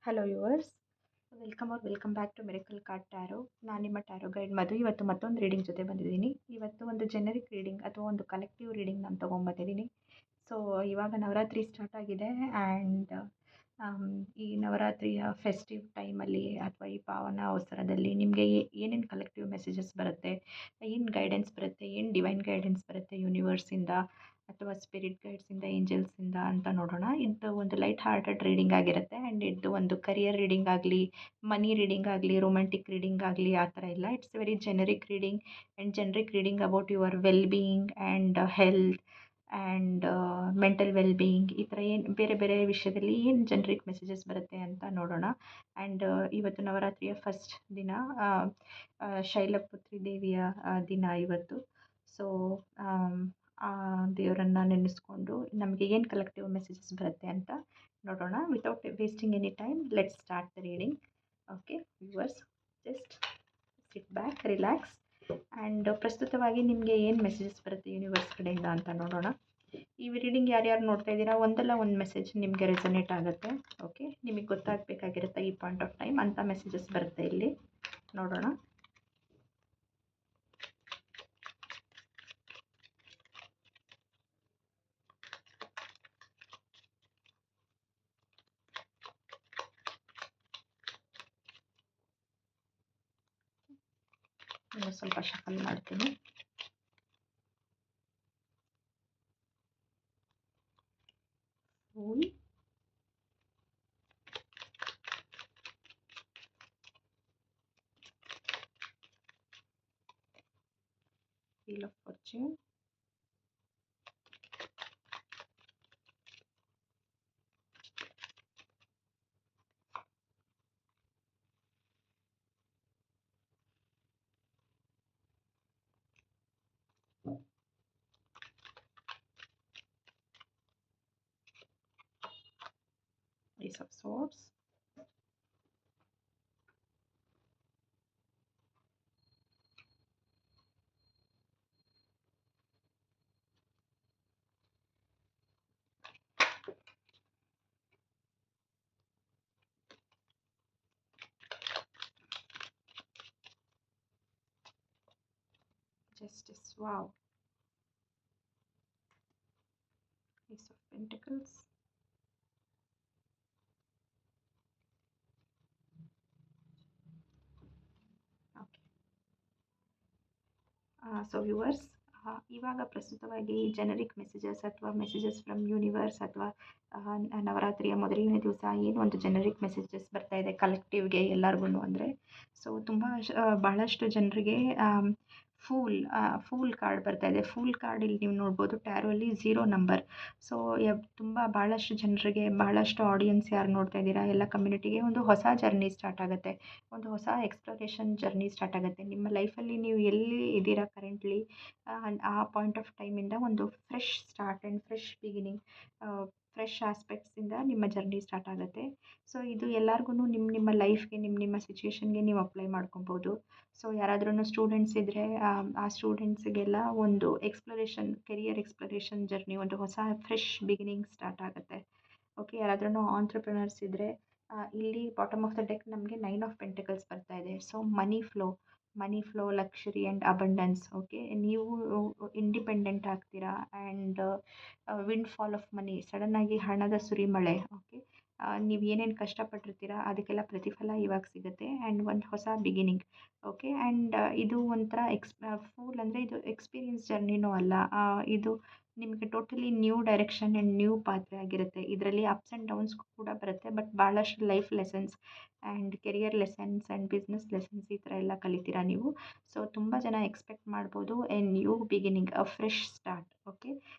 Hello yours, welcome back to miracle card tarot. ನಾನು ನಿಮ್ಮ taro guide ಮಧು. ಇವತ್ತು ಮತ್ತೊಂದು ರೀಡಿಂಗ್ ಜೊತೆ ಬಂದಿದ್ದೀನಿ. ಇವತ್ತು ಒಂದು ಜೆನರಿಕ್ ರೀಡಿಂಗ್ ಅಥವಾ ಒಂದು ಕಲೆಕ್ಟಿವ್ ರೀಡಿಂಗ್ ನಾನು ತೊಗೊಂಬಂದಿದ್ದೀನಿ. ಸೊ ಇವಾಗ ನವರಾತ್ರಿ ಸ್ಟಾರ್ಟ್ ಆಗಿದೆ ಆ್ಯಂಡ್ ಈ ನವರಾತ್ರಿಯ ಫೆಸ್ಟಿವ್ ಟೈಮಲ್ಲಿ ಅಥವಾ ಈ ಪಾವನ ಅವಸರದಲ್ಲಿ ನಿಮಗೆ ಏನೇನು ಕಲೆಕ್ಟಿವ್ ಮೆಸೇಜಸ್ ಬರುತ್ತೆ, ಏನು ಗೈಡೆನ್ಸ್ ಬರುತ್ತೆ, ಏನು ಡಿವೈನ್ ಗೈಡೆನ್ಸ್ ಬರುತ್ತೆ ಯೂನಿವರ್ಸಿಂದ ಅಥವಾ ಸ್ಪಿರಿಟ್ ಗೈಡ್ಸಿಂದ, ಏಂಜಲ್ಸಿಂದ ಅಂತ ನೋಡೋಣ. ಇದು ಒಂದು ಲೈಟ್ ಹಾರ್ಟೆಡ್ ರೀಡಿಂಗ್ ಆಗಿರುತ್ತೆ ಆ್ಯಂಡ್ ಇದು ಒಂದು ಕರಿಯರ್ ರೀಡಿಂಗ್ ಆಗಲಿ, ಮನಿ ರೀಡಿಂಗ್ ಆಗಲಿ, ರೊಮ್ಯಾಂಟಿಕ್ ರೀಡಿಂಗ್ ಆಗಲಿ ಆ ಥರ ಇಲ್ಲ. It's very generic reading and generic reading about your well being and health and mental well being. ಈ ಥರ ಏನು ಬೇರೆ ಬೇರೆ ವಿಷಯದಲ್ಲಿ ಏನು ಜೆನರಿಕ್ ಮೆಸೇಜಸ್ ಬರುತ್ತೆ ಅಂತ ನೋಡೋಣ. ಆ್ಯಂಡ್ ಇವತ್ತು ನವರಾತ್ರಿಯ ಫಸ್ಟ್ ದಿನ, ಶೈಲಪುತ್ರಿ ದೇವಿಯ ದಿನ ಇವತ್ತು. ಸೊ ಆ ದೇವರನ್ನು ನೆನೆಸ್ಕೊಂಡು ನಮಗೆ ಏನು ಕಲೆಕ್ಟಿವ್ ಮೆಸೇಜಸ್ ಬರುತ್ತೆ ಅಂತ ನೋಡೋಣ. Without wasting any time, let's start the reading. Okay viewers, just sit back, relax and ಪ್ರಸ್ತುತವಾಗಿ ನಿಮಗೆ ಏನು ಮೆಸೇಜಸ್ ಬರುತ್ತೆ ಯೂನಿವರ್ಸ್ ಕಡೆಯಿಂದ ಅಂತ ನೋಡೋಣ. ಈ ರೀಡಿಂಗ್ ಯಾರ್ಯಾರು ನೋಡ್ತಾ ಇದ್ದೀರಾ, ಒಂದಲ್ಲ ಒಂದು ಮೆಸೇಜ್ ನಿಮಗೆ ರೆಸೊನೇಟ್ ಆಗುತ್ತೆ. ಓಕೆ, ನಿಮಗೆ ಗೊತ್ತಾಗಬೇಕಾಗಿರುತ್ತೆ ಈ ಪಾಯಿಂಟ್ ಆಫ್ ಟೈಮ್ ಅಂತ ಮೆಸೇಜಸ್ ಬರುತ್ತೆ ಇಲ್ಲಿ. ನೋಡೋಣ. ಇನ್ನು ಸ್ವಲ್ಪ ಶಫಲ್ ಮಾಡ್ತೀನಿ. Fool, Wheel of Fortune, Ace of Swords, Justice. Wow. Ace of Pentacles, okay. So viewers, ಇವಾಗ ಪ್ರಸ್ತುತವಾಗಿ ಜೆನರಿಕ್ ಮೆಸೇಜಸ್ ಅಥವಾ ಮೆಸೇಜಸ್ ಫ್ರಮ್ ಯೂನಿವರ್ಸ್ ಅಥವಾ ನವರಾತ್ರಿಯ ಮೊದಲನೇ ದಿವಸ ಏನು ಒಂದು ಜೆನರಿಕ್ ಮೆಸೇಜಸ್ ಬರ್ತಾ ಇದೆ ಕಲೆಕ್ಟಿವ್ಗೆ ಎಲ್ಲರಿಗೂ ಅಂದರೆ, ಸೊ ಬಹಳಷ್ಟು ಜನರಿಗೆ ಫೂಲ್ ಕಾರ್ಡ್ ಬರ್ತಾ ಇದೆ. ಫೂಲ್ ಕಾರ್ಡ್ ಇಲ್ಲಿ ನೀವು ನೋಡ್ಬೋದು ಟ್ಯಾರೋಲ್ಲಿ 0 ನಂಬರ್. ಸೊ ಭಾಳಷ್ಟು ಜನರಿಗೆ, ಭಾಳಷ್ಟು ಆಡಿಯನ್ಸ್ ಯಾರು ನೋಡ್ತಾ ಇದ್ದೀರಾ ಎಲ್ಲ ಕಮ್ಯುನಿಟಿಗೆ ಒಂದು ಹೊಸ ಜರ್ನಿ ಸ್ಟಾರ್ಟ್ ಆಗುತ್ತೆ, ಒಂದು ಹೊಸ ಎಕ್ಸ್ಪ್ಲೋರೇಷನ್ ಜರ್ನಿ ಸ್ಟಾರ್ಟ್ ಆಗುತ್ತೆ. ನಿಮ್ಮ ಲೈಫಲ್ಲಿ ನೀವು ಎಲ್ಲಿ ಇದ್ದೀರಾ ಕರೆಂಟ್ಲಿ, ಆ ಪಾಯಿಂಟ್ ಆಫ್ ಟೈಮಿಂದ ಒಂದು fresh start and fresh beginning, fresh ಆಸ್ಪೆಕ್ಟ್ಸಿಂದ ನಿಮ್ಮ ಜರ್ನಿ ಸ್ಟಾರ್ಟ್ ಆಗುತ್ತೆ. ಸೊ ಇದು ಎಲ್ಲರಿಗೂ ನಿಮ್ಮ ಲೈಫ್ಗೆ, ನಿಮ್ಮ ಸಿಚುವೇಶನ್ಗೆ ನೀವು ಅಪ್ಲೈ ಮಾಡ್ಕೊಬೋದು. ಸೊ ಯಾರಾದ್ರೂ ಸ್ಟೂಡೆಂಟ್ಸ್ ಇದ್ದರೆ ಆ ಸ್ಟೂಡೆಂಟ್ಸಿಗೆಲ್ಲ ಒಂದು ಕೆರಿಯರ್ ಎಕ್ಸ್ಪ್ಲೋರೇಷನ್ ಜರ್ನಿ, ಒಂದು ಹೊಸ ಫ್ರೆಶ್ ಬಿಗಿನಿಂಗ್ ಸ್ಟಾರ್ಟ್ ಆಗುತ್ತೆ. ಓಕೆ, ಯಾರಾದ್ರೂ ಆಂಟ್ರಪ್ರಿನರ್ಸ್ ಇದ್ದರೆ ಇಲ್ಲಿ ಬಾಟಮ್ ಆಫ್ ದ ಡೆಕ್ ನಮಗೆ 9 ಆಫ್ ಪೆಂಟಿಕಲ್ಸ್ ಬರ್ತಾ ಇದೆ. So money flow, ಲಕ್ಷರಿ and abundance. Okay, ನೀವು ಇಂಡಿಪೆಂಡೆಂಟ್ ಆಗ್ತೀರಾ and wind fall of money, ಸಡನ್ನಾಗಿ ಹಣದ ಸುರಿಮಳೆ. ಓಕೆ, ನೀವು ಏನೇನು ಕಷ್ಟಪಟ್ಟಿರ್ತೀರಾ ಅದಕ್ಕೆಲ್ಲ ಪ್ರತಿಫಲ ಇವಾಗ ಸಿಗುತ್ತೆ ಆ್ಯಂಡ್ ಒಂದು ಹೊಸ ಬಿಗಿನಿಂಗ್. ಓಕೆ, ಆ್ಯಂಡ್ ಇದು ಒಂಥರ ಫೂಲ್ ಅಂದರೆ ಇದು ಎಕ್ಸ್ಪೀರಿಯನ್ಸ್ ಜರ್ನಿನೂ ಅಲ್ಲ, ಇದು ನಿಮಗೆ totally new direction and new ಪಾತ್ರೆ ಆಗಿರುತ್ತೆ. ಇದರಲ್ಲಿ ಅಪ್ಸ್ ಆ್ಯಂಡ್ ಡೌನ್ಸ್ ಕೂಡ ಬರುತ್ತೆ, ಬಟ್ ಭಾಳಷ್ಟು life lessons and career lessons and business lessons ಈ ಥರ ಎಲ್ಲ ಕಲಿತೀರಾ ನೀವು. ಸೊ ತುಂಬ ಜನ ಎಕ್ಸ್ಪೆಕ್ಟ್ ಮಾಡ್ಬೋದು A new beginning, a fresh start. Okay,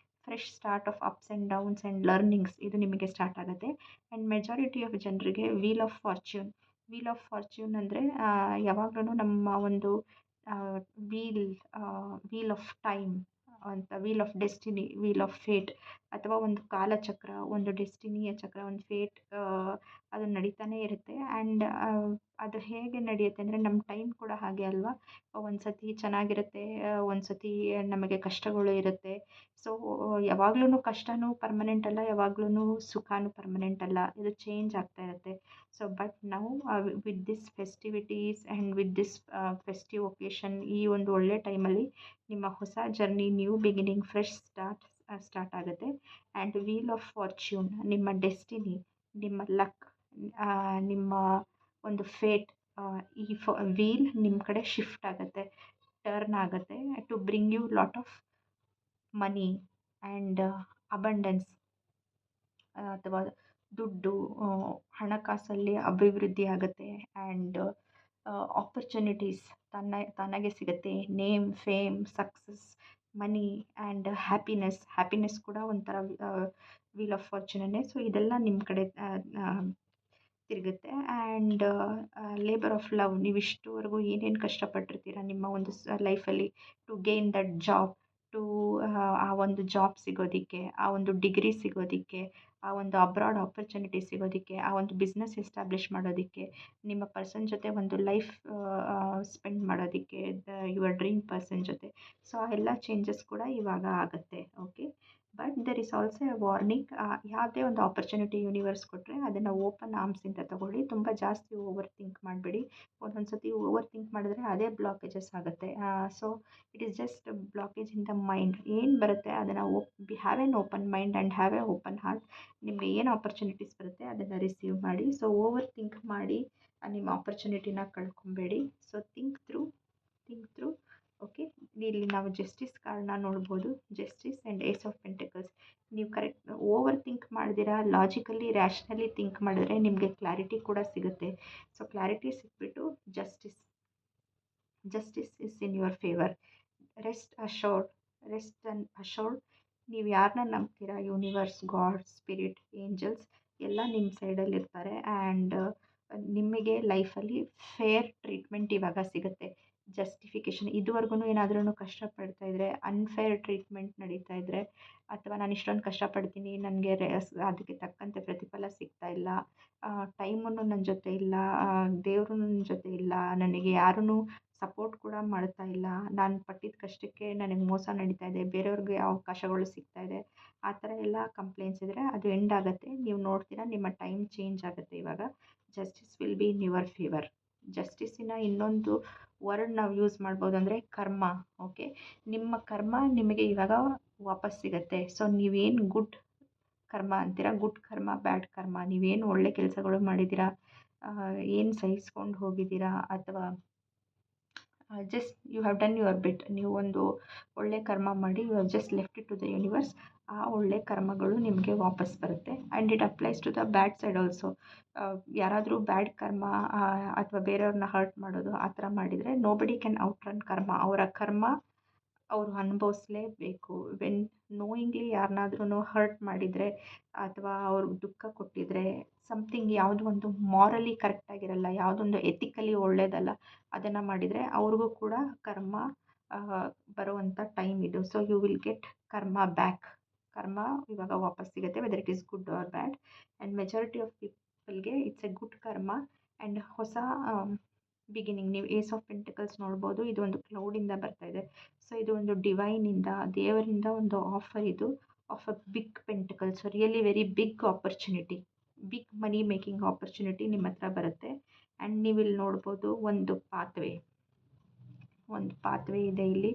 fresh start of ups and downs and learnings ಇದು ನಿಮಗೆ ಸ್ಟಾರ್ಟ್ ಆಗುತ್ತೆ. ಆ್ಯಂಡ್ ಮೆಜಾರಿಟಿ ಆಫ್ ಜನರಿಗೆ ವೀಲ್ ಆಫ್ ಫಾರ್ಚ್ಯೂನ್ ಅಂದರೆ ಯಾವಾಗಲೂ ನಮ್ಮ ಒಂದು ವೀಲ್ ಆಫ್ ಟೈಮ್ ಅಂತ, wheel of destiny, wheel of fate, ಅಥವಾ ಒಂದು ಕಾಲಚಕ್ರ, ಒಂದು ಡೆಸ್ಟಿನಿಯ ಚಕ್ರ, ಒಂದು ಫೇಟ್ ಅದು ನಡೀತಾನೆ ಇರುತ್ತೆ. ಆ್ಯಂಡ್ ಅದು ಹೇಗೆ ನಡೆಯುತ್ತೆ ಅಂದರೆ ನಮ್ಮ ಟೈಮ್ ಕೂಡ ಹಾಗೆ ಅಲ್ವಾ? ಒಂದು ಸತಿ ಚೆನ್ನಾಗಿರುತ್ತೆ, ಒಂದು ಸತಿ ನಮಗೆ ಕಷ್ಟಗಳು ಇರುತ್ತೆ. ಸೊ ಯಾವಾಗ್ಲೂ ಕಷ್ಟನೂ ಪರ್ಮನೆಂಟ್ ಅಲ್ಲ, ಯಾವಾಗ್ಲೂ ಸುಖನೂ ಪರ್ಮನೆಂಟ್ ಅಲ್ಲ, ಇದು ಚೇಂಜ್ ಆಗ್ತಾ ಇರುತ್ತೆ. ಸೊ ಬಟ್ ನಾವು with this festivities and with this festive occasion, ಈ ಒಂದು ಒಳ್ಳೆ ಟೈಮಲ್ಲಿ ನಿಮ್ಮ ಹೊಸ journey, new beginning, fresh start ಆಗುತ್ತೆ. ಆ್ಯಂಡ್ ವೀಲ್ ಆಫ್ ಫಾರ್ಚ್ಯೂನ್, ನಿಮ್ಮ ಡೆಸ್ಟಿನಿ, ನಿಮ್ಮ ಲಕ್, ನಿಮ್ಮ ಒಂದು ಫೇಟ್, ಈ ವೀಲ್ ನಿಮ್ಮ ಕಡೆ ಶಿಫ್ಟ್ ಆಗುತ್ತೆ, ಟರ್ನ್ ಆಗುತ್ತೆ to bring you lot of money and abundance, ಅಥವಾ ದುಡ್ಡು, ಹಣಕಾಸಲ್ಲಿ ಅಭಿವೃದ್ಧಿ ಆಗುತ್ತೆ. ಆ್ಯಂಡ್ ಆಪರ್ಚುನಿಟೀಸ್ ತಾನಾಗೆ ಸಿಗುತ್ತೆ. Name, fame, success, money and happiness ಕೂಡ ಒಂಥರ ವೀಲ್ ಆಫ್ ಫಾರ್ಚೂನೇ. ಸೊ ಇದೆಲ್ಲ ನಿಮ್ಮ ಕಡೆ ತಿರುಗುತ್ತೆ. ಆ್ಯಂಡ್ ಲೇಬರ್ ಆಫ್ ಲವ್, ನೀವು ಇಷ್ಟುವರೆಗೂ ಏನೇನು ಕಷ್ಟಪಟ್ಟಿರ್ತೀರ ನಿಮ್ಮ ಒಂದು ಲೈಫಲ್ಲಿ to gain that job, to ಆ ಒಂದು ಜಾಬ್ ಸಿಗೋದಕ್ಕೆ, ಆ ಒಂದು ಡಿಗ್ರಿ ಸಿಗೋದಕ್ಕೆ, ಆ ಒಂದು ಅಬ್ರಾಡ್ ಆಪರ್ಚುನಿಟಿ ಸಿಗೋದಕ್ಕೆ, ಆ ಒಂದು ಬಿಸ್ನೆಸ್ ಎಸ್ಟಾಬ್ಲಿಷ್ ಮಾಡೋದಕ್ಕೆ, ನಿಮ್ಮ ಪರ್ಸನ್ ಜೊತೆ ಒಂದು ಲೈಫ್ ಸ್ಪೆಂಡ್ ಮಾಡೋದಕ್ಕೆ, ಯುವರ್ ಡ್ರೀಮ್ ಪರ್ಸನ್ ಜೊತೆ. ಸೊ ಆ ಎಲ್ಲ ಚೇಂಜಸ್ ಕೂಡ ಇವಾಗ ಆಗುತ್ತೆ. Okay, but there is also A warning. ಯಾವುದೇ ಒಂದು ಆಪರ್ಚುನಿಟಿ ಯೂನಿವರ್ಸ್ ಕೊಟ್ಟರೆ ಅದನ್ನು ಓಪನ್ ಆರ್ಮ್ಸಿಂದ ತಗೊಳ್ಳಿ. ತುಂಬ ಜಾಸ್ತಿ ಓವರ್ ಥಿಂಕ್ ಮಾಡಬೇಡಿ. ಒಂದೊಂದು ಸತಿ ಓವರ್ ಥಿಂಕ್ ಮಾಡಿದ್ರೆ ಅದೇ ಬ್ಲಾಕೇಜಸ್ ಆಗುತ್ತೆ. So it is just blockage in the mind. ಏನು ಬರುತ್ತೆ ಅದನ್ನು have an open mind and have A open heart. ನಿಮಗೆ ಏನು ಆಪರ್ಚುನಿಟೀಸ್ ಬರುತ್ತೆ ಅದನ್ನು ರಿಸೀವ್ ಮಾಡಿ. ಸೊ ಓವರ್ ಥಿಂಕ್ ಮಾಡಿ ನಿಮ್ಮ ಆಪರ್ಚುನಿಟಿನ ಕಳ್ಕೊಬೇಡಿ. So think through. ಓಕೆ, ಇಲ್ಲಿ ನಾವು ಜಸ್ಟಿಸ್ ಕಾರ್ಡ್ನ ನೋಡ್ಬೋದು. Justice and ace of pentacles. ನೀವು ಕರೆಕ್ಟ್ ಓವರ್ ಥಿಂಕ್ ಮಾಡಿದಿರಾ, ಲಾಜಿಕಲಿ ರ್ಯಾಷನಲಿ ಥಿಂಕ್ ಮಾಡಿದ್ರೆ ನಿಮಗೆ ಕ್ಲಾರಿಟಿ ಕೂಡ ಸಿಗುತ್ತೆ. ಸೊ ಕ್ಲಾರಿಟಿ ಸಿಕ್ಬಿಟ್ಟು justice is in your favour. Rest assured. ನೀವು ಯಾರನ್ನ ನಂಬ್ತೀರಾ, ಯೂನಿವರ್ಸ್, ಗಾಡ್, ಸ್ಪಿರಿಟ್, ಏಂಜಲ್ಸ್ ಎಲ್ಲ ನಿಮ್ಮ ಸೈಡಲ್ಲಿ ಇರ್ತಾರೆ. ಆ್ಯಂಡ್ ನಿಮಗೆ ಲೈಫಲ್ಲಿ ಫೇರ್ ಟ್ರೀಟ್ಮೆಂಟ್ ಇವಾಗ ಸಿಗುತ್ತೆ. ಜಸ್ಟಿಫಿಕೇಷನ್, ಇದುವರೆಗೂ ಏನಾದ್ರೂ ಕಷ್ಟಪಡ್ತಾ ಇದ್ದರೆ, ಅನ್ಫೇರ್ ಟ್ರೀಟ್ಮೆಂಟ್ ನಡೀತಾ ಇದ್ದರೆ, ಅಥವಾ ನಾನು ಇಷ್ಟೊಂದು ಕಷ್ಟಪಡ್ತೀನಿ, ನನಗೆ ಅದಕ್ಕೆ ತಕ್ಕಂತೆ ಪ್ರತಿಫಲ ಸಿಗ್ತಾ ಇಲ್ಲ, ಟೈಮೂ ನನ್ನ ಜೊತೆ ಇಲ್ಲ, ದೇವರು ನನ್ನ ಜೊತೆ ಇಲ್ಲ, ನನಗೆ ಯಾರೂ ಸಪೋರ್ಟ್ ಕೂಡ ಮಾಡ್ತಾ ಇಲ್ಲ, ನಾನು ಪಟ್ಟಿದ್ದ ಕಷ್ಟಕ್ಕೆ ನನಗೆ ಮೋಸ ನಡೀತಾ ಇದೆ, ಬೇರೆಯವ್ರಿಗೆ ಅವಕಾಶಗಳು ಸಿಗ್ತಾ ಇದೆ, ಆ ಥರ ಎಲ್ಲ ಕಂಪ್ಲೇಂಟ್ಸ್ ಇದ್ದರೆ ಅದು ಎಂಡ್ ಆಗುತ್ತೆ. ನೀವು ನೋಡ್ತೀರಾ ನಿಮ್ಮ ಟೈಮ್ ಚೇಂಜ್ ಆಗುತ್ತೆ. ಇವಾಗ justice will be in your favour. ಜಸ್ಟಿಸ್ಸಿನ ಇನ್ನೊಂದು ವರ್ಡ್ ನಾವು ಯೂಸ್ ಮಾಡ್ಬೋದು ಅಂದರೆ ಕರ್ಮ. ಓಕೆ, ನಿಮ್ಮ ಕರ್ಮ ನಿಮಗೆ ಇವಾಗ ವಾಪಸ್ ಸಿಗುತ್ತೆ. ಸೊ ನೀವೇನು ಗುಡ್ ಕರ್ಮ ಅಂತೀರಾ, ಗುಡ್ ಕರ್ಮ, ಬ್ಯಾಡ್ ಕರ್ಮ, ನೀವೇನು ಒಳ್ಳೆ ಕೆಲಸಗಳು ಮಾಡಿದ್ದೀರಾ, ಏನು ಸಹಿಸ್ಕೊಂಡು ಹೋಗಿದ್ದೀರಾ, ಅಥವಾ just you have done your bit, ನೀವು ಒಂದು ಒಳ್ಳೆ ಕರ್ಮ ಮಾಡಿ you have just left it to the universe. ಆ ಒಳ್ಳೆ ಕರ್ಮಗಳು ನಿಮಗೆ ವಾಪಸ್ ಬರುತ್ತೆ. And it applies to the bad side also. ಯಾರಾದರೂ ಬ್ಯಾಡ್ ಕರ್ಮ ಅಥವಾ ಬೇರೆಯವ್ರನ್ನ ಹರ್ಟ್ ಮಾಡೋದು ಆ ಥರ ಮಾಡಿದರೆ ನೋಬಡಿ ಕ್ಯಾನ್ ಔಟ್ರನ್ ಕರ್ಮ. ಅವರ ಕರ್ಮ ಅವರು ಅನುಭವಿಸ್ಲೇಬೇಕು. ವೆನ್ ನೋಯಿಂಗ್ಲಿ ಯಾರನ್ನಾದ್ರೂ ಹರ್ಟ್ ಮಾಡಿದರೆ ಅಥವಾ ಅವ್ರಿಗೆ ದುಃಖ ಕೊಟ್ಟಿದ್ರೆ, ಸಮಥಿಂಗ್ ಯಾವುದೋ ಒಂದು ಮಾರಲಿ ಕರೆಕ್ಟಾಗಿರಲ್ಲ, ಯಾವುದೊಂದು ಎಥಿಕಲಿ ಒಳ್ಳೆಯದಲ್ಲ, ಅದನ್ನು ಮಾಡಿದರೆ ಅವ್ರಿಗೂ ಕೂಡ ಕರ್ಮ ಬರುವಂಥ ಟೈಮ್ ಇದು. So you will get karma back. ಕರ್ಮ ಇವಾಗ ವಾಪಸ್ ಸಿಗುತ್ತೆ, whether it is good or bad. And majority of ಪೀಪಲ್ಗೆ it's a good karma and ಹೊಸ ಬಿಗಿನಿಂಗ್. ನೀವು ಏಸ್ ಆಫ್ ಪೆಂಟಿಕಲ್ಸ್ ನೋಡ್ಬೋದು, ಇದು ಒಂದು ಕ್ಲೌಡಿಂದ ಬರ್ತಾ ಇದೆ. ಸೊ ಇದು ಒಂದು ಡಿವೈನಿಂದ, ದೇವರಿಂದ ಒಂದು ಆಫರ್ ಇದು, of a big pentacles, really very big opportunity, big money making opportunity ನಿಮ್ಮ ಹತ್ರ ಬರುತ್ತೆ. ಆ್ಯಂಡ್ ನೀವು ಇಲ್ಲಿ ನೋಡ್ಬೋದು ಒಂದು ಪಾತ್ವೇ ಇದೆ ಇಲ್ಲಿ,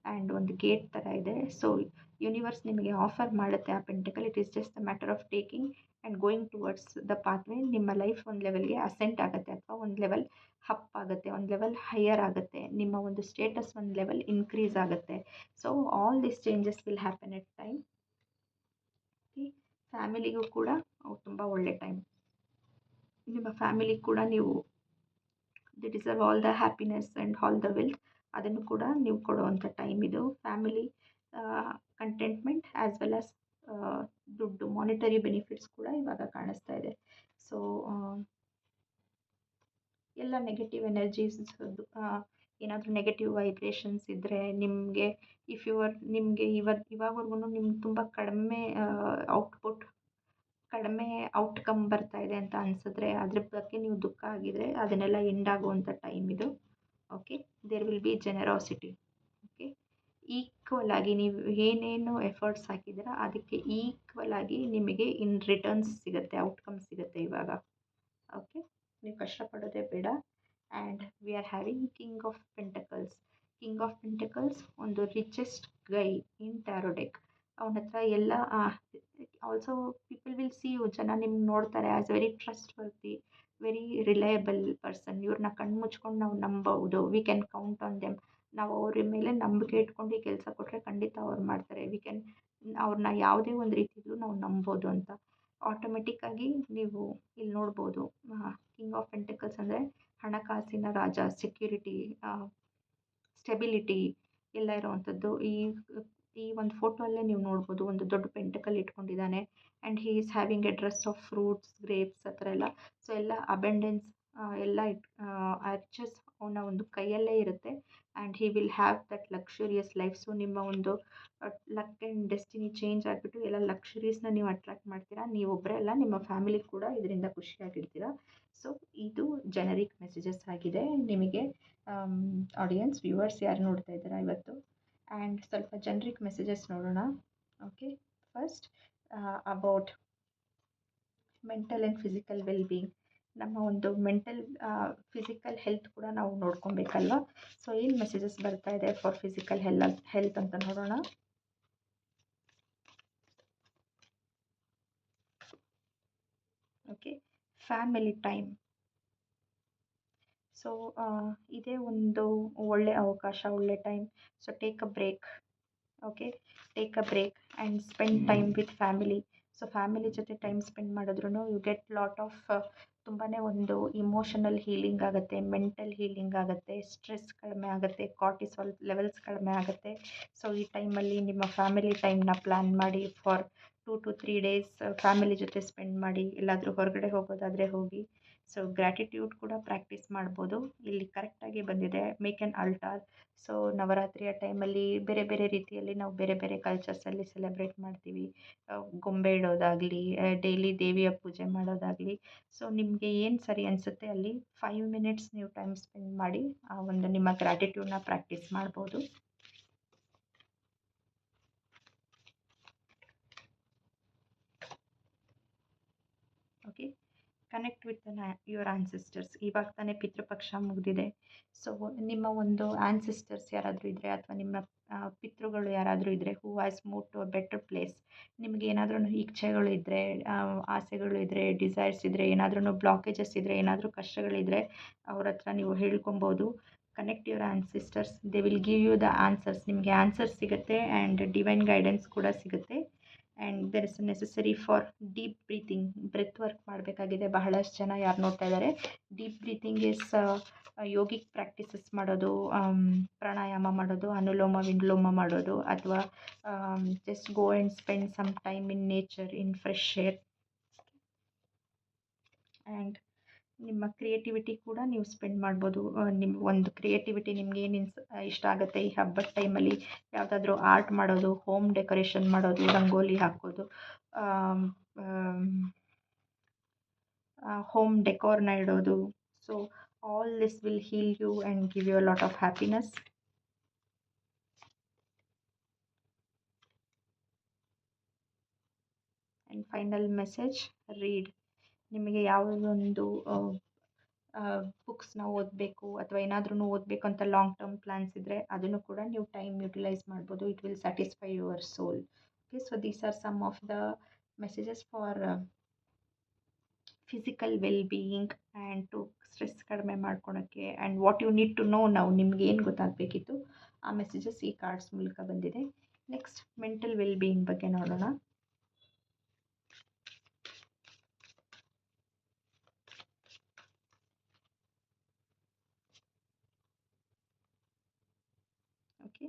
ಆ್ಯಂಡ್ ಒಂದು ಗೇಟ್ ಥರ ಇದೆ. ಸೊ ಯೂನಿವರ್ಸ್ ನಿಮಗೆ ಆಫರ್ ಮಾಡುತ್ತೆ ಆ pentacle. It is just the matter of taking and going towards the pathway. ನಿಮ್ಮ ಲೈಫ್ ಒಂದು ಲೆವೆಲ್ಗೆ ಅಸೆಂಟ್ ಆಗುತ್ತೆ, ಅಥವಾ ಒಂದು ಲೆವೆಲ್ ಅಪ್ ಆಗುತ್ತೆ, ಒಂದು ಲೆವೆಲ್ ಹೈಯರ್ ಆಗುತ್ತೆ, ನಿಮ್ಮ ಒಂದು ಸ್ಟೇಟಸ್ ಒಂದು ಲೆವೆಲ್ ಇನ್ಕ್ರೀಸ್ ಆಗುತ್ತೆ. So all this changes will happen at time. ಫ್ಯಾಮಿಲಿಗೂ ಕೂಡ ತುಂಬ ಒಳ್ಳೆ ಟೈಮ್. ನಿಮ್ಮ ಫ್ಯಾಮಿಲಿ ಕೂಡ ನೀವು the deserve all the happiness and all the wealth, ಅದನ್ನು ಕೂಡ ನೀವು ಕೊಡುವಂಥ ಟೈಮ್ ಇದು. Family contentment as well as ದುಡ್ಡು, ಮಾನಿಟರಿ ಬೆನಿಫಿಟ್ಸ್ ಕೂಡ ಇವಾಗ ಕಾಣಿಸ್ತಾ ಇದೆ. ಸೊ ಎಲ್ಲ ನೆಗೆಟಿವ್ ಎನರ್ಜೀಸ್ ಏನಾದರೂ ನೆಗೆಟಿವ್ ವೈಬ್ರೇಷನ್ಸ್ ಇದ್ದರೆ ನಿಮಗೆ ನಿಮಗೆ ಇವಾಗವರೆಗೂ ನಿಮ್ಗೆ ತುಂಬ ಕಡಿಮೆ ಔಟ್ಪುಟ್ ಕಡಿಮೆ ಔಟ್ಕಮ್ ಬರ್ತಾ ಇದೆ ಅಂತ ಅನಿಸಿದ್ರೆ ಅದ್ರ ಬಗ್ಗೆ ನೀವು ದುಃಖ ಆಗಿದರೆ ಅದನ್ನೆಲ್ಲ ಎಂಡ್ ಆಗುವಂಥ ಟೈಮ್ ಇದು. Okay, there will be generosity. Okay, equal ಆಗಿ ನೀವು ಏನೇನು ಎಫರ್ಟ್ಸ್ ಹಾಕಿದ್ದೀರಾ ಅದಕ್ಕೆ ಈಕ್ವಲ್ ಆಗಿ ನಿಮಗೆ ಇನ್ ರಿಟರ್ನ್ಸ್ ಸಿಗುತ್ತೆ, ಔಟ್ಕಮ್ ಸಿಗುತ್ತೆ ಇವಾಗ. ಓಕೆ, ನೀವು ಕಷ್ಟಪಡೋದೇ ಬೇಡ. And we are having king of pentacles. King of pentacles ಒಂದು richest guy in tarot deck. ಅವನ ಹತ್ರ ಎಲ್ಲ also people will see you, ಜನ ನಿಮ್ಗೆ ನೋಡ್ತಾರೆ as very trustworthy, very reliable person. ಇವ್ರನ್ನ ಕಣ್ಣು ಮುಚ್ಕೊಂಡು ನಾವು ನಂಬಬಹುದು. We can count on them. ನಾವು ಅವ್ರ ಮೇಲೆ ನಂಬಿಕೆ ಇಟ್ಕೊಂಡು ಈ ಕೆಲಸ ಕೊಟ್ಟರೆ ಖಂಡಿತ ಅವ್ರು ಮಾಡ್ತಾರೆ. ವಿ ಕ್ಯಾನ್ ಅವ್ರನ್ನ ಯಾವುದೇ ಒಂದು ರೀತಿಯಲ್ಲೂ ನಾವು ನಂಬೋದು ಅಂತ. ಆಟೋಮೆಟಿಕ್ಕಾಗಿ ನೀವು ಇಲ್ಲಿ ನೋಡ್ಬೋದು, ಕಿಂಗ್ ಆಫ್ ಪೆಂಟಕಲ್ಸ್ ಅಂದರೆ ಹಣಕಾಸಿನ ರಾಜ, ಸೆಕ್ಯೂರಿಟಿ, ಸ್ಟೆಬಿಲಿಟಿ ಎಲ್ಲ ಇರೋವಂಥದ್ದು. ಈ ಒಂದು ಫೋಟೋ ಅಲ್ಲೇ ನೀವು ನೋಡ್ಬೋದು, ಒಂದು ದೊಡ್ಡ ಪೆಂಟಕಲ್ ಇಟ್ಕೊಂಡಿದ್ದಾನೆ. And he is having a dress of fruits, grapes ಆ ಥರ ಎಲ್ಲ. ಸೊ ಎಲ್ಲ ಅಬೆಂಡೆನ್ಸ್ ಎಲ್ಲ ಅರ್ಚಸ್ ಅವನ ಒಂದು ಕೈಯಲ್ಲೇ ಇರುತ್ತೆ. And he will have that luxurious life. So ನಿಮ್ಮ ಒಂದು ಲಕ್ ಆ್ಯಂಡ್ ಡೆಸ್ಟಿನಿ ಚೇಂಜ್ ಆಗಿಬಿಟ್ಟು ಎಲ್ಲ ಲಕ್ಸುರೀಸ್ನ ನೀವು ಅಟ್ರಾಕ್ಟ್ ಮಾಡ್ತೀರಾ. ನೀವೊಬ್ಬರೇ ಅಲ್ಲ, ನಿಮ್ಮ ಫ್ಯಾಮಿಲಿ ಕೂಡ ಇದರಿಂದ ಖುಷಿಯಾಗಿರ್ತೀರ. ಸೊ ಇದು ಜನರಿಕ್ ಮೆಸೇಜಸ್ ಆಗಿದೆ ನಿಮಗೆ. ಆಡಿಯನ್ಸ್ ವ್ಯೂವರ್ಸ್ ಯಾರು ನೋಡ್ತಾ ಇದ್ದೀರಾ ಇವತ್ತು. ಆ್ಯಂಡ್ ಸ್ವಲ್ಪ ಜನರಿಕ್ ಮೆಸೇಜಸ್ ನೋಡೋಣ. Okay, first about mental and physical wellbeing. ನಮ್ಮ ಒಂದು ಮೆಂಟಲ್ ಫಿಸಿಕಲ್ ಹೆಲ್ತ್ ಕೂಡ ನಾವು ನೋಡ್ಕೊಬೇಕಲ್ವ. ಸೊ ಏನು ಮೆಸೇಜಸ್ ಬರ್ತಾ ಇದೆ ಫಾರ್ ಫಿಸಿಕಲ್ ಹೆಲ್ತ್ ಅಂತ ನೋಡೋಣ. Okay, family time. ಸೊ ಇದೇ ಒಂದು ಒಳ್ಳೆ ಅವಕಾಶ, ಒಳ್ಳೆ time. So take a break. Okay, take a break and spend time with family. So family ಜೊತೆ ಟೈಮ್ ಸ್ಪೆಂಡ್ ಮಾಡಿದ್ರೂ ಯು ಗೆಟ್ ಲಾಟ್ ಆಫ್ ತುಂಬಾ ಒಂದು ಇಮೋಷನಲ್ ಹೀಲಿಂಗ್ ಆಗುತ್ತೆ, ಮೆಂಟಲ್ ಹೀಲಿಂಗ್ ಆಗುತ್ತೆ, ಸ್ಟ್ರೆಸ್ ಕಡಿಮೆ ಆಗುತ್ತೆ, ಕಾರ್ಟಿಸಾಲ್ ಲೆವೆಲ್ಸ್ ಕಡಿಮೆ ಆಗುತ್ತೆ. ಸೊ ಈ ಟೈಮಲ್ಲಿ ನಿಮ್ಮ ಫ್ಯಾಮಿಲಿ ಟೈಮ್ನ ಪ್ಲ್ಯಾನ್ ಮಾಡಿ. ಫಾರ್ 2 to 3 days ಫ್ಯಾಮಿಲಿ ಜೊತೆ ಸ್ಪೆಂಡ್ ಮಾಡಿ. ಎಲ್ಲಾದರೂ ಹೊರಗಡೆ ಹೋಗೋದಾದರೆ ಹೋಗಿ. ಸೊ ಗ್ರ್ಯಾಟಿಟ್ಯೂಡ್ ಕೂಡ ಪ್ರಾಕ್ಟೀಸ್ ಮಾಡ್ಬೋದು. ಇಲ್ಲಿ ಕರೆಕ್ಟಾಗಿ ಬಂದಿದೆ, ಮೇಕ್ ಆ್ಯನ್ ಅಲ್ಟಾರ್. ಸೊ ನವರಾತ್ರಿಯ ಟೈಮಲ್ಲಿ ಬೇರೆ ಬೇರೆ ರೀತಿಯಲ್ಲಿ ನಾವು ಬೇರೆ ಬೇರೆ ಕಲ್ಚರ್ಸಲ್ಲಿ ಸೆಲೆಬ್ರೇಟ್ ಮಾಡ್ತೀವಿ. ಗೊಂಬೆ ಇಡೋದಾಗಲಿ, ಡೈಲಿ ದೇವಿಯ ಪೂಜೆ ಮಾಡೋದಾಗಲಿ. ಸೊ ನಿಮಗೆ ಏನು ಸರಿ ಅನಿಸುತ್ತೆ ಅಲ್ಲಿ 5 minutes ನೀವು ಟೈಮ್ ಸ್ಪೆಂಡ್ ಮಾಡಿ ಆ ಒಂದು ನಿಮ್ಮ ಗ್ರ್ಯಾಟಿಟ್ಯೂಡ್ನ ಪ್ರಾಕ್ಟೀಸ್ ಮಾಡ್ಬೋದು. Okay, connect with your ancestors. ಇವಾಗ ತಾನೇ ಪಿತೃಪಕ್ಷ ಮುಗಿದಿದೆ. ಸೊ ನಿಮ್ಮ ಒಂದು ಆನ್ಸಿಸ್ಟರ್ಸ್ ಯಾರಾದರೂ ಇದ್ದರೆ ಅಥವಾ ನಿಮ್ಮ ಪಿತೃಗಳು ಯಾರಾದರೂ ಇದ್ದರೆ who has move to a better place. ನಿಮಗೆ ಏನಾದ್ರೂ ಇಚ್ಛೆಗಳು ಇದ್ದರೆ, ಆಸೆಗಳು ಇದ್ದರೆ, ಡಿಸೈರ್ಸ್ ಇದ್ದರೆ, ಏನಾದ್ರೂ ಬ್ಲಾಕೇಜಸ್ ಇದ್ದರೆ, ಏನಾದರೂ ಕಷ್ಟಗಳಿದ್ದರೆ ಅವ್ರ ಹತ್ರ ನೀವು ಹೇಳ್ಕೊಬೋದು. Connect your ancestors, they will give you the answers. ನಿಮಗೆ ಆನ್ಸರ್ಸ್ ಸಿಗುತ್ತೆ ಆ್ಯಂಡ್ ಡಿವೈನ್ ಗೈಡೆನ್ಸ್ ಕೂಡ ಸಿಗುತ್ತೆ. And there is necessary for deep breathing. Breath work ಮಾಡಬೇಕಾಗಿದೆ. ಬಹಳಷ್ಟು ಜನ ಯಾರು ನೋಡ್ತಾ ಇದ್ದಾರೆ, deep breathing is yogic practices ಮಾಡೋದು, ಪ್ರಾಣಾಯಾಮ ಮಾಡೋದು, ಅನುಲೋಮ ವಿಲೋಮ ಮಾಡೋದು, ಅಥವಾ just go and spend some time in nature, in fresh air. And ನಿಮ್ಮ ಕ್ರಿಯೇಟಿವಿಟಿ ಕೂಡ ನೀವು ಸ್ಪೆಂಡ್ ಮಾಡ್ಬೋದು. ನಿಮ್ಮ ಒಂದು ಕ್ರಿಯೇಟಿವಿಟಿ ನಿಮ್ಗೆ ಏನು ಇಷ್ಟ ಆಗುತ್ತೆ ಈ ಹಬ್ಬದ ಟೈಮಲ್ಲಿ, ಯಾವುದಾದ್ರೂ ಆರ್ಟ್ ಮಾಡೋದು, ಹೋಮ್ ಡೆಕೋರೇಷನ್ ಮಾಡೋದು, ರಂಗೋಲಿ ಹಾಕೋದು, ಹೋಮ್ ಡೆಕೋರ್ನ ಇಡೋದು. So all this will heal you and give you a lot of happiness. And final message, read. ನಿಮಗೆ ಯಾವುದೊಂದು ಬುಕ್ಸ್ನ ಓದಬೇಕು ಅಥವಾ ಏನಾದ್ರೂ ಓದಬೇಕು ಅಂತ ಲಾಂಗ್ ಟರ್ಮ್ ಪ್ಲ್ಯಾನ್ಸ್ ಇದ್ದರೆ ಅದನ್ನು ಕೂಡ ನೀವು ಟೈಮ್ ಯುಟಿಲೈಸ್ ಮಾಡ್ಬೋದು. It will satisfy your soul. Okay, so these are some of the messages for physical wellbeing and to stress ಕಡಿಮೆ ಮಾಡ್ಕೊಳಕ್ಕೆ. And what you need to know ನಾವು, ನಿಮ್ಗೆ ಏನು ಗೊತ್ತಾಗಬೇಕಿತ್ತು ಆ ಮೆಸೇಜಸ್ ಈ ಕಾರ್ಡ್ಸ್ ಮೂಲಕ ಬಂದಿದೆ. ನೆಕ್ಸ್ಟ್ ಮೆಂಟಲ್ ವೆಲ್ಬೀಯಿಂಗ್ ಬಗ್ಗೆ ನೋಡೋಣ. ಓಕೆ,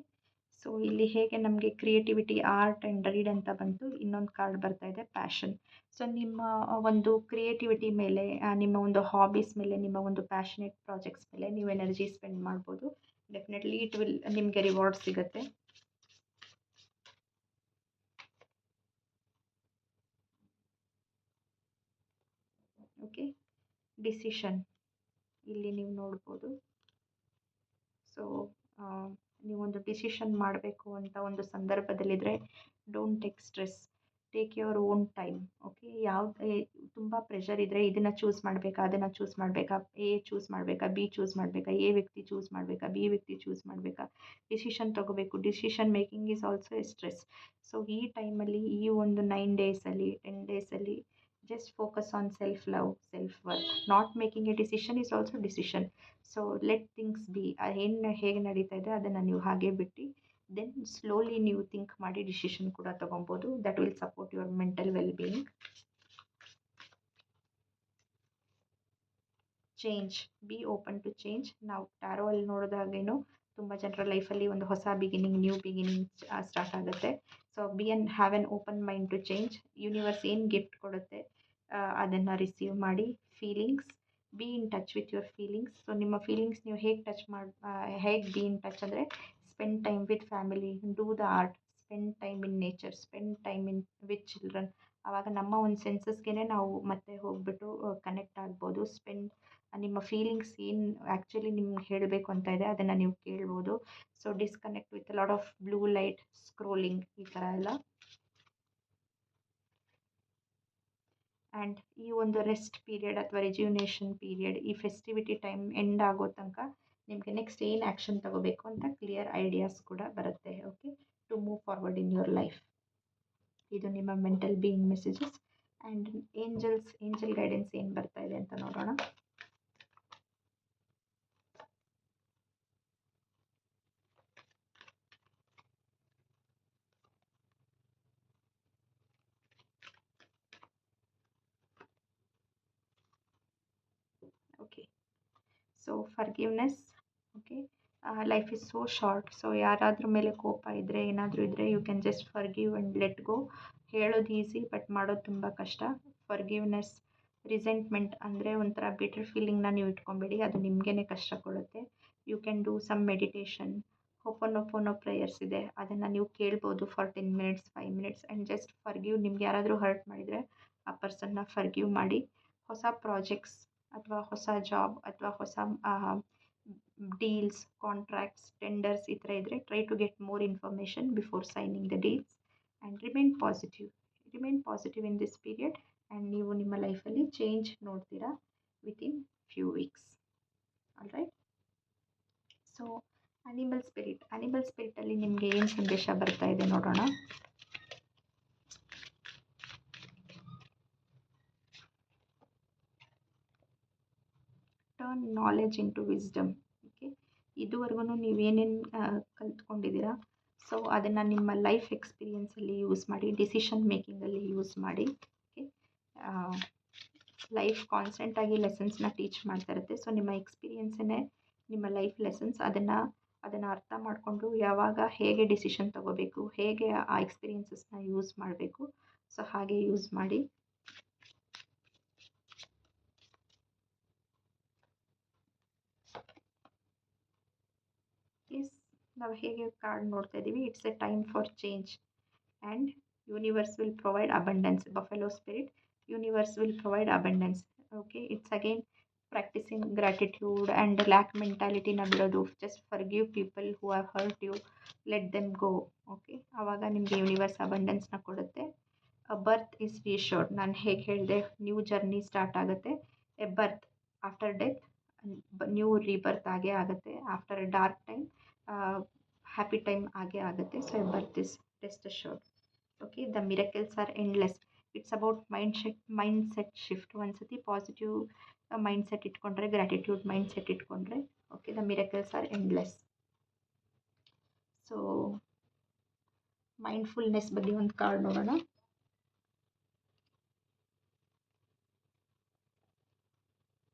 ಸೊ ಇಲ್ಲಿ ಹೇಗೆ ನಮಗೆ ಕ್ರಿಯೇಟಿವಿಟಿ, ಆರ್ಟ್ ಆ್ಯಂಡ್ ರೀಡ್ ಅಂತ ಬಂತು, ಇನ್ನೊಂದು ಕಾರ್ಡ್ ಬರ್ತಾ ಇದೆ ಪ್ಯಾಷನ್. ಸೊ ನಿಮ್ಮ ಒಂದು ಕ್ರಿಯೇಟಿವಿಟಿ ಮೇಲೆ, ನಿಮ್ಮ ಒಂದು ಹಾಬೀಸ್ ಮೇಲೆ, ನಿಮ್ಮ ಒಂದು ಪ್ಯಾಷನೇಟ್ ಪ್ರಾಜೆಕ್ಟ್ಸ್ ಮೇಲೆ ನೀವು ಎನರ್ಜಿ ಸ್ಪೆಂಡ್ ಮಾಡ್ಬೋದು. ಡೆಫಿನೆಟ್ಲಿ ಇಟ್ ವಿಲ್ ನಿಮಗೆ ರಿವಾರ್ಡ್ ಸಿಗುತ್ತೆ. ಓಕೆ, ಡಿಸಿಷನ್ ಇಲ್ಲಿ ನೀವು ನೋಡ್ಬೋದು. ಸೊ ನೀವೊಂದು ಡಿಸಿಷನ್ ಮಾಡಬೇಕು ಅಂತ ಒಂದು ಸಂದರ್ಭದಲ್ಲಿದ್ದರೆ, don't take stress, take your own time. Okay, ತುಂಬ ಪ್ರೆಷರ್ ಇದ್ದರೆ ಇದನ್ನು ಚೂಸ್ ಮಾಡಬೇಕಾ, ಅದನ್ನು ಚೂಸ್ ಮಾಡಬೇಕಾ, ಎ ಚೂಸ್ ಮಾಡಬೇಕಾ, ಬಿ ಚೂಸ್ ಮಾಡಬೇಕಾ, ಎ ವ್ಯಕ್ತಿ ಚೂಸ್ ಮಾಡಬೇಕಾ, ಬಿ ವ್ಯಕ್ತಿ ಚೂಸ್ ಮಾಡಬೇಕಾ, ಡಿಸಿಷನ್ ತೊಗೋಬೇಕು. Decision making is also a stress. So ಈ ಟೈಮಲ್ಲಿ, ಈ ಒಂದು 9 ಡೇಸಲ್ಲಿ 10 ಡೇಸಲ್ಲಿ just focus on self love, self worth. Not making a decision is also decision. So let things be. ಹೇಗೆ ನಡೀತಾ ಇದೆ ಅದನ್ನು ನೀವು ಹಾಗೆ ಬಿಟ್ಟು ದೆನ್ ಸ್ಲೋಲಿ ನೀವು ಥಿಂಕ್ ಮಾಡಿ ಡಿಸಿಷನ್ ಕೂಡ ತೊಗೊಬೋದು. That will support your mental well being. Change, be open to change. ನಾವು ಟ್ಯಾರೋ ಅಲ್ಲಿ ನೋಡಿದಾಗೇನು ತುಂಬ ಜನರ ಲೈಫಲ್ಲಿ ಒಂದು ಹೊಸ ಬಿಗಿನಿಂಗ್, ನ್ಯೂ ಬಿಗಿನಿಂಗ್ ಸ್ಟಾರ್ಟ್ ಆಗುತ್ತೆ. So have an open mind to change. Universe ಏನು ಗಿಫ್ಟ್ ಕೊಡುತ್ತೆ ಅದನ್ನು ರಿಸೀವ್ ಮಾಡಿ. Feelings, B in touch with your feelings. So ನಿಮ್ಮ ಫೀಲಿಂಗ್ಸ್ ನೀವು ಹೇಗೆ ಬಿ ಇನ್ ಟಚ್ ಅಂದರೆ, spend time with family, do the art, spend time in nature, spend time with children. ಆವಾಗ ನಮ್ಮ ಒಂದು ಸೆನ್ಸಸ್ಗೆ ನಾವು ಮತ್ತೆ ಹೋಗ್ಬಿಟ್ಟು ಕನೆಕ್ಟ್ ಆಗ್ಬೋದು. ನಿಮ್ಮ ಫೀಲಿಂಗ್ಸ್ ಏನು ಆ್ಯಕ್ಚುಲಿ ನಿಮ್ಗೆ ಹೇಳಬೇಕು ಅಂತ ಇದೆ ಅದನ್ನು ನೀವು ಕೇಳ್ಬೋದು. So disconnect with lot of blue light, scrolling, ಈ ಥರ ಎಲ್ಲ. ಆ್ಯಂಡ್ ಈ ಒಂದು ರೆಸ್ಟ್ ಪೀರಿಯಡ್ ಅಥವಾ ರೆಜ್ಯುನೇಷನ್ ಪೀರಿಯಡ್, ಈ ಫೆಸ್ಟಿವಿಟಿ ಟೈಮ್ ಎಂಡ್ ಆಗೋ ತನಕ ನಿಮಗೆ ನೆಕ್ಸ್ಟ್ ಏನು ಆ್ಯಕ್ಷನ್ ತಗೋಬೇಕು ಅಂತ ಕ್ಲಿಯರ್ ಐಡಿಯಾಸ್ ಕೂಡ ಬರುತ್ತೆ. Okay, to move forward in your life. ಇದು ನಿಮ್ಮ mental being messages. And angel guidance ಏನು ಬರ್ತಾ ಇದೆ ಅಂತ ನೋಡೋಣ. Okay, so forgiveness. Okay, life is so short. So ಯಾರಾದ್ರ ಮೇಲೆ ಕೋಪ ಇದ್ದರೆ, ಏನಾದರೂ ಇದ್ದರೆ, you can just forgive and let go. ಹೇಳೋದು ಈಸಿ, ಬಟ್ ಮಾಡೋದು ತುಂಬ ಕಷ್ಟ. ಫರ್ಗಿವ್ನೆಸ್, ರಿಸೆಂಟ್ಮೆಂಟ್ ಅಂದರೆ ಒಂಥರ ಬಿಟರ್ ಫೀಲಿಂಗ್ನ ನೀವು ಇಟ್ಕೊಬೇಡಿ, ಅದು ನಿಮಗೇ ಕಷ್ಟ ಕೊಡುತ್ತೆ. You can do some meditation. Ho'oponopono prayers ಇದೆ, ಅದನ್ನು ನೀವು ಕೇಳ್ಬೋದು for 10 minutes, 5 minutes. And just forgive. ನಿಮ್ಗೆ ಯಾರಾದರೂ ಹರ್ಟ್ ಮಾಡಿದರೆ ಆ ಪರ್ಸನ್ನ ಫರ್ಗಿವ್ ಮಾಡಿ. ಹೊಸ ಪ್ರಾಜೆಕ್ಟ್ಸ್ ಅಥವಾ ಹೊಸ ಜಾಬ್ ಅಥವಾ ಹೊಸ ಡೀಲ್ಸ್, ಕಾಂಟ್ರಾಕ್ಟ್ಸ್, ಟೆಂಡರ್ಸ್ ಈ ಥರ ಇದ್ದರೆ, try to get more information before signing the deals. And remain positive in this period. And ನೀವು ನಿಮ್ಮ ಲೈಫಲ್ಲಿ ಚೇಂಜ್ ನೋಡ್ತೀರಾ within few weeks. All right. So animal ಸ್ಪಿರಿಟಲ್ಲಿ ನಿಮಗೆ ಏನು ಸಂದೇಶ ಬರ್ತಾ ಇದೆ ನೋಡೋಣ. Turn knowledge into wisdom. Okay, ಇದುವರೆಗೂ ನೀವೇನೇನು ಕಲ್ತ್ಕೊಂಡಿದ್ದೀರಾ, ಸೊ ಅದನ್ನು ನಿಮ್ಮ ಲೈಫ್ ಎಕ್ಸ್ಪೀರಿಯೆನ್ಸಲ್ಲಿ ಯೂಸ್ ಮಾಡಿ, ಡಿಸಿಷನ್ ಮೇಕಿಂಗಲ್ಲಿ ಯೂಸ್ ಮಾಡಿ. ಓಕೆ, ಲೈಫ್ ಕಾನ್ಸ್ಟೆಂಟಾಗಿ ಲೆಸನ್ಸ್ನ ಟೀಚ್ ಮಾಡ್ತಾ ಇರುತ್ತೆ. ಸೊ ನಿಮ್ಮ ಎಕ್ಸ್ಪೀರಿಯೆನ್ಸನ್ನೇ ನಿಮ್ಮ ಲೈಫ್ ಲೆಸನ್ಸ್. ಅದನ್ನು ಅರ್ಥ ಮಾಡಿಕೊಂಡು ಯಾವಾಗ ಹೇಗೆ ಡಿಸಿಷನ್ ತೊಗೋಬೇಕು, ಹೇಗೆ ಆ ಎಕ್ಸ್ಪೀರಿಯೆನ್ಸಸ್ನ ಯೂಸ್ ಮಾಡಬೇಕು, ಸೊ ಹಾಗೆ ಯೂಸ್ ಮಾಡಿ. ನಾವು ಹೇಗೆ ಕಾರ್ಡ್ ನೋಡ್ತಾ ಇದ್ದೀವಿ, it's a time for change and universe will provide abundance. Buffalo spirit, universe will provide abundance. Okay, it's again practicing gratitude and lack ಮೆಂಟಾಲಿಟಿನ ಬಿಡೋದು. Just forgive people who have hurt you, let them go. Okay, ಆವಾಗ ನಿಮಗೆ universe ಅಬಂಡೆನ್ಸ್ನ ಕೊಡುತ್ತೆ. Birth is reassured. ನಾನು ಹೇಗೆ ಹೇಳಿದೆ, new journey start ಆಗುತ್ತೆ. A birth after death, new rebirth ಆಗೇ ಆಗುತ್ತೆ. After a dark time, happy time ಆಗೇ ಆಗುತ್ತೆ. So a birth is rest assured. Okay, the miracles are endless. It's about mindset shift. ಒಂದ್ಸತಿ positive mindset ಇಟ್ಕೊಂಡ್ರೆ, gratitude mindset ಇಟ್ಕೊಂಡ್ರೆ, okay, the miracles are endless. So mindfulness ಬಗ್ಗೆ ಒಂದು card ನೋಡೋಣ.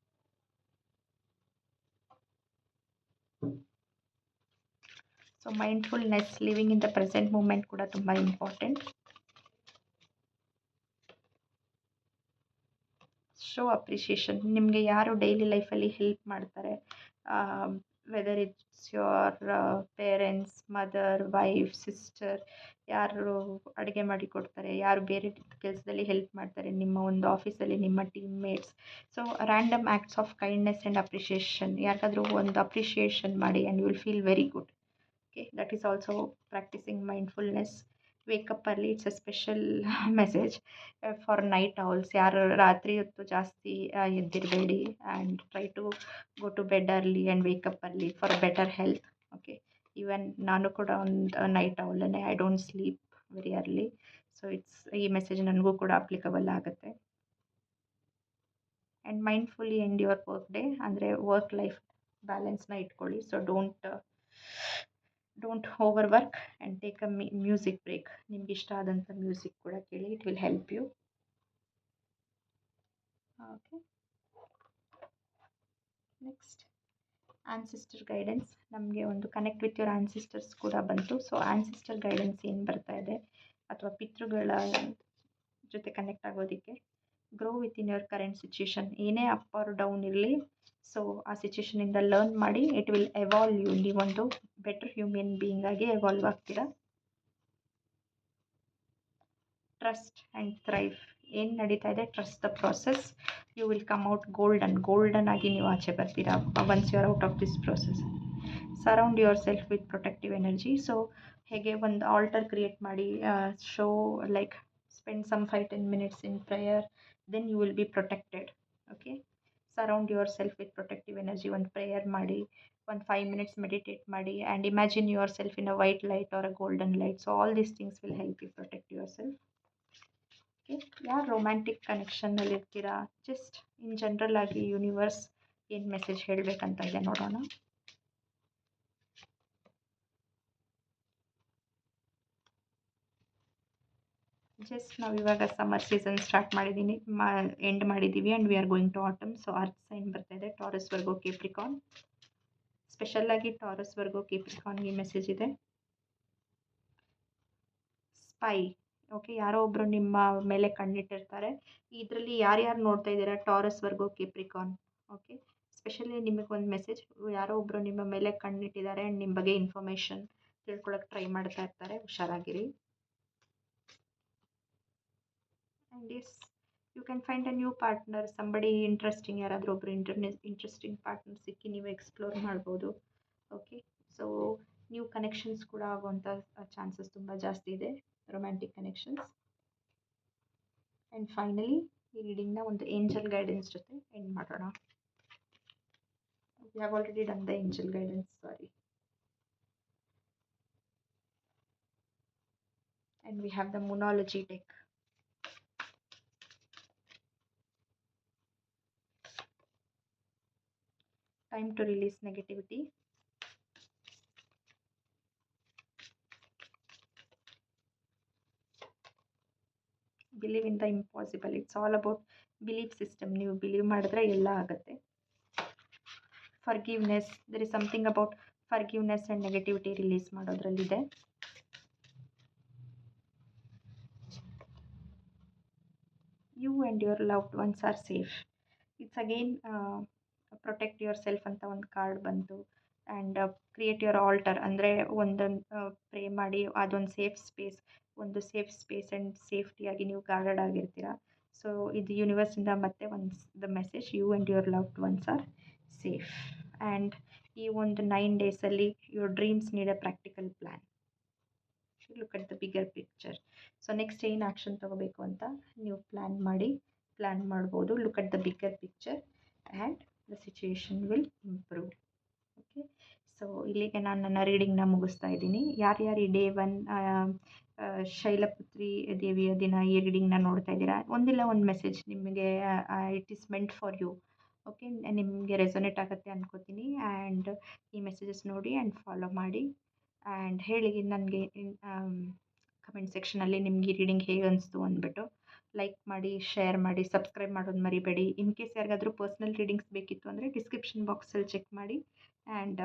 So mindfulness, living in the present moment ಕೂಡ ತುಂಬ important. Show appreciation. ನಿಮಗೆ ಯಾರು ಡೈಲಿ ಲೈಫಲ್ಲಿ ಹೆಲ್ಪ್ ಮಾಡ್ತಾರೆ, whether it's your parents, mother, wife, sister, ಯಾರು ಅಡುಗೆ ಮಾಡಿ ಕೊಡ್ತಾರೆ, ಯಾರು ಬೇರೆ ಕೆಲಸದಲ್ಲಿ ಹೆಲ್ಪ್ ಮಾಡ್ತಾರೆ, ನಿಮ್ಮ ಒಂದು ಆಫೀಸಲ್ಲಿ ನಿಮ್ಮ teammates. So random acts of kindness and appreciation, ಯಾರಿಗಾದ್ರೂ ಒಂದು ಅಪ್ರಿಷಿಯೇಷನ್ ಮಾಡಿ and you will feel very good. Okay, that is also practicing mindfulness. Wake up early, it's a special message for night owls. ಯಾರು ರಾತ್ರಿ ಹೊತ್ತು ಜಾಸ್ತಿ ಎದ್ದಿರಬೇಡಿ, and try to go to bed early and wake up early for better health. Okay, even ನಾನು ಕೂಡ ಒಂದು night ಔಲನ್ನೇ, I don't sleep very early. So ಈ ಮೆಸೇಜ್ ನನಗೂ ಕೂಡ ಅಪ್ಲಿಕಬಲ್ ಆಗುತ್ತೆ. And mindfully end your work day, ಅಂದರೆ work life ಬ್ಯಾಲೆನ್ಸ್ನ ಇಟ್ಕೊಳ್ಳಿ. So don't over work and take a music break. ನಿಮ್ಗೆ ಇಷ್ಟ ಆದಂಥ ಮ್ಯೂಸಿಕ್ ಕೂಡ ಕೇಳಿ, it will help you. Okay, next ancestor guidance. ನಮಗೆ ಒಂದು ಕನೆಕ್ಟ್ ವಿತ್ ಯುವರ್ ಆನ್ಸಿಸ್ಟರ್ಸ್ ಕೂಡ ಬಂತು. ಸೊ ಆನ್ಸಿಸ್ಟರ್ ಗೈಡೆನ್ಸ್ ಏನು ಬರ್ತಾ ಇದೆ, ಅಥವಾ ಪಿತೃಗಳ ಜೊತೆ ಕನೆಕ್ಟ್ ಆಗೋದಕ್ಕೆ, grow with in your current situation. ಏನೇ ಅಪ್ ಆರ್ ಡೌನ್ ಇರಲಿ, ಸೊ ಆ ಸಿಚುಯೇಷನಿಂದ ಲರ್ನ್ ಮಾಡಿ, ಇಟ್ ವಿಲ್ ಎವಾಲ್ವ್ ಯು. ನೀವೊಂದು ಬೆಟರ್ ಹ್ಯೂಮನ್ ಬೀಯಿಂಗ್ ಆಗಿ ಎವಾಲ್ವ್ ಆಗ್ತೀರಾ. Trust and thrive. ಏನು ನಡೀತಾ ಇದೆ, trust the process, you will come out golden ಆಗಿ ನೀವು ಆಚೆ ಬರ್ತೀರಾ once you are out of this process. Surround yourself with protective energy. So ಹೇಗೆ ಒಂದು ಆಲ್ಟರ್ ಕ್ರಿಯೇಟ್ ಮಾಡಿ, show like spend some 5-10 minutes in prayer, then you will be protected. Okay, surround yourself with protective energy. ಒಂದು prayer ಮಾಡಿ, ಒಂದು 5 minutes meditate ಮಾಡಿ, and imagine yourself in a white light or a golden light. So all these things will help you protect yourself. Okay, ಯಾರು romantic ಕನೆಕ್ಷನ್ನಲ್ಲಿ ಇರ್ತೀರಾ, just in general ಆಗಿ universe ಏನು message ಹೇಳಬೇಕಂತ ಇದೆ ನೋಡೋಣ. Just ನಾವು ಇವಾಗ ಸಮ್ಮರ್ ಸೀಸನ್ ಸ್ಟಾರ್ಟ್ ಮಾಡಿದ್ದೀನಿ, ಎಂಡ್ ಮಾಡಿದ್ದೀವಿ, and we are going to autumn. So earth sign ಬರ್ತಾ ಇದೆ, ಟಾರಸ್ ವರ್ಗೋ ಕೇಪ್ರಿಕಾನ್. ಸ್ಪೆಷಲ್ಲಾಗಿ ಟಾರಸ್ ವರ್ಗೋ ಕೇಪ್ರಿಕಾನ್ಗೆ ಮೆಸೇಜ್ ಇದೆ. ಸ್ಪೈ. ಓಕೆ, ಯಾರೋ ಒಬ್ಬರು ನಿಮ್ಮ ಮೇಲೆ ಕಣ್ಣಿಟ್ಟಿರ್ತಾರೆ. ಇದರಲ್ಲಿ ಯಾರ್ಯಾರು ನೋಡ್ತಾ ಇದ್ದೀರಾ, ಟಾರಸ್ ವರ್ಗೋ ಕೇಪ್ರಿಕಾನ್. ಓಕೆ, ಸ್ಪೆಷಲಿ ನಿಮಗೊಂದು ಮೆಸೇಜ್, ಯಾರೋ ಒಬ್ಬರು ನಿಮ್ಮ ಮೇಲೆ ಕಣ್ಣಿಟ್ಟಿದ್ದಾರೆ ಆ್ಯಂಡ್ ನಿಮ್ಮ ಬಗ್ಗೆ ಇನ್ಫಾರ್ಮೇಷನ್ ತಿಳ್ಕೊಳಕ್ಕೆ ಟ್ರೈ ಮಾಡ್ತಾ ಇರ್ತಾರೆ, ಹುಷಾರಾಗಿರಿ. And yes, you can find a new partner, somebody interesting, ಯಾರಾದರೂ ಒಬ್ಬರು ಇಂಟ್ರೆಸ್ಟಿಂಗ್ ಪಾರ್ಟ್ನರ್ ಸಿಕ್ಕಿ ನೀವು ಎಕ್ಸ್ಪ್ಲೋರ್ ಮಾಡ್ಬೋದು. ಓಕೆ, ಸೊ ನ್ಯೂ ಕನೆಕ್ಷನ್ಸ್ ಕೂಡ ಆಗುವಂಥ ಚಾನ್ಸಸ್ ತುಂಬ ಜಾಸ್ತಿ ಇದೆ, ರೊಮ್ಯಾಂಟಿಕ್ ಕನೆಕ್ಷನ್ಸ್. ಆ್ಯಂಡ್ ಫೈನಲಿ ಈ ರೀಡಿಂಗ್ನ ಒಂದು ಏಂಜಲ್ ಗೈಡೆನ್ಸ್ ಜೊತೆ ಎಂಡ್ ಮಾಡೋಣ. We have already done the angel guidance, sorry. And we have the Moonology deck. Time to release negativity. Believe in the impossible. It's all about belief system. ನೀವು believe ಮಾಡಿದ್ರೆ ಎಲ್ಲ ಆಗುತ್ತೆ. Forgiveness. there is something about forgiveness and negativity release ಮಾಡೋದ್ರಲ್ಲಿದೆ. You and your loved ones are safe. It's again protect yourself ಅಂತ ಒಂದು card ಬಂತು. And create your alter, ಅಂದರೆ ಒಂದೊಂದು ಪ್ರೇ ಮಾಡಿ, ಅದೊಂದು ಸೇಫ್ ಸ್ಪೇಸ್ ಆ್ಯಂಡ್ ಸೇಫ್ಟಿಯಾಗಿ ನೀವು ಗಾರ್ಡೆಡ್ ಆಗಿರ್ತೀರ. ಸೊ ಇದು ಯೂನಿವರ್ಸಿಂದ ಮತ್ತೆ the message, you and your loved ones are safe. And ಈ ಒಂದು 9 daysಲ್ಲಿ your dreams need a practical plan. Look at the bigger picture. So next ಏನು ಆ್ಯಕ್ಷನ್ ತೊಗೋಬೇಕು ಅಂತ ನೀವು ಪ್ಲ್ಯಾನ್ ಮಾಡ್ಬೋದು. Look at the bigger picture and the situation will improve. Okay, so ಇಲ್ಲಿಗೆ ನಾನು ನನ್ನ ರೀಡಿಂಗ್ನ ಮುಗಿಸ್ತಾ ಇದ್ದೀನಿ. ಯಾರ್ಯಾರು ಈ ಡೇ 1 ಶೈಲಪುತ್ರಿ ದೇವಿಯ ದಿನ ಈ ರೀಡಿಂಗ್ನ ನೋಡ್ತಾ ಇದ್ದೀರಾ, ಒಂದಿಲ್ಲ ಒಂದು ಮೆಸೇಜ್ ನಿಮಗೆ it is meant for you. Okay, ನಿಮಗೆ ರೆಸೊನೇಟ್ ಆಗುತ್ತೆ ಅನ್ಕೋತೀನಿ. ಆ್ಯಂಡ್ ಈ ಮೆಸೇಜಸ್ ನೋಡಿ ಆ್ಯಂಡ್ ಫಾಲೋ ಮಾಡಿ, ಆ್ಯಂಡ್ ಹೇಳಿ ನನಗೆ ಕಮೆಂಟ್ ಸೆಕ್ಷನಲ್ಲಿ ನಿಮ್ಗೆ ಈ ರೀಡಿಂಗ್ ಹೇಗೆ ಅನಿಸ್ತು ಅಂದ್ಬಿಟ್ಟು. ಲೈಕ್ ಮಾಡಿ, ಶೇರ್ ಮಾಡಿ, ಸಬ್ಸ್ಕ್ರೈಬ್ ಮಾಡೋದು ಮರಿಬೇಡಿ. ಇನ್ ಕೇಸ್ ಯಾರಿಗಾದರೂ ಪರ್ಸ್ನಲ್ ರೀಡಿಂಗ್ಸ್ ಬೇಕಿತ್ತು ಅಂದರೆ ಡಿಸ್ಕ್ರಿಪ್ಷನ್ ಬಾಕ್ಸಲ್ಲಿ ಚೆಕ್ ಮಾಡಿ, and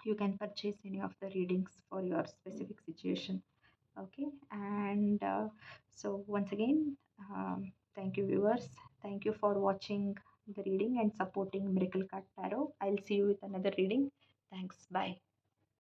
you can purchase any of the readings for your specific situation. Okay, and so once again thank you viewers, thank you for watching the reading and supporting Miracle Card Tarot. I'll see you with another reading. Thanks. Bye.